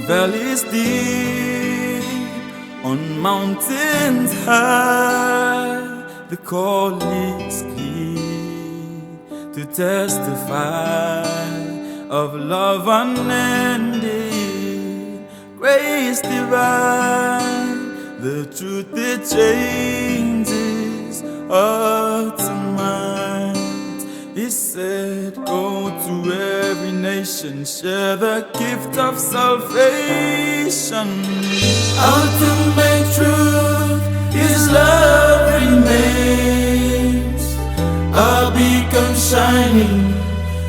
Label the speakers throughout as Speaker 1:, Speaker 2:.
Speaker 1: valleys deep, on mountains high, the call is clear to testify of love unending, grace divine, the truth that changes hearts and minds. He said, go to every nation, share the gift of salvation. Ultimate truth, His love remains, a beacon shining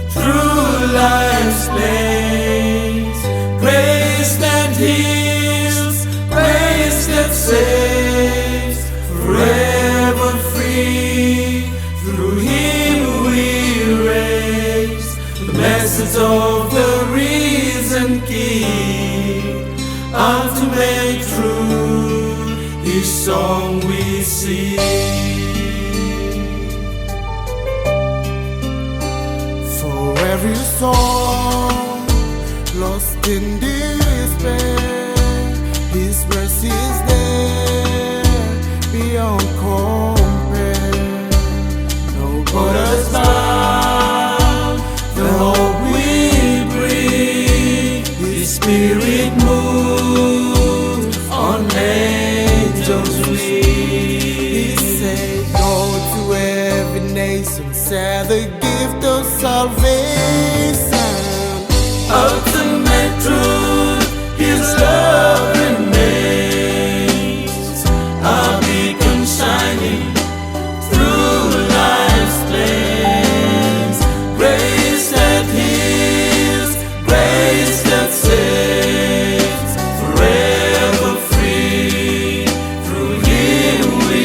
Speaker 1: through life's lanes. Grace that heals, grace that saves, forever free. Through Him we raise the message of the risen King. Ultimate truth, His song we sing.
Speaker 2: For every soul lost in despair, His mercy is there beyond compare. No borders bound, the hope we bring. His Spirit moves on angels' wings. He said, go to every nation, share the gift of salvation.
Speaker 1: Ultimate truth, His love remains, a beacon shining through life's flames. Grace that heals, grace that saves, forever free. Through Him we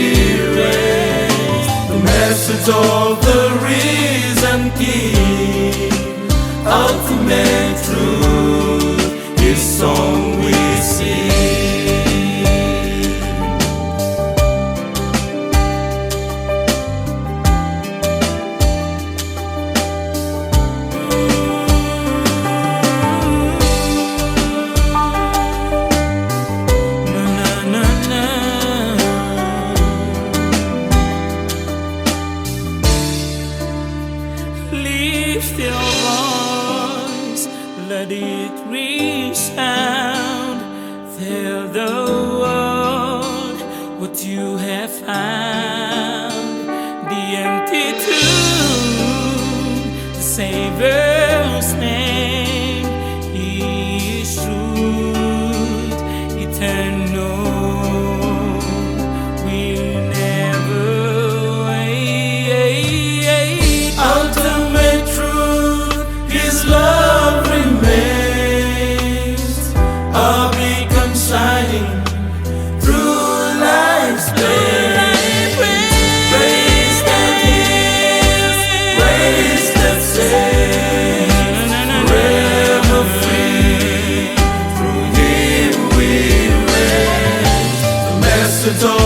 Speaker 1: raise the message of the risen King. Ultimate truth, His song we sing. Na, na, na, na. Lift your voice, let it resound. Tell the world what you have found. The empty tomb, the Savior's name. He is truth, eternal, will never wait. Ultimate truth, His love remains, a beacon shining through life's flames. Grace that heals, grace that saves, forever free. Through Him we raise the message of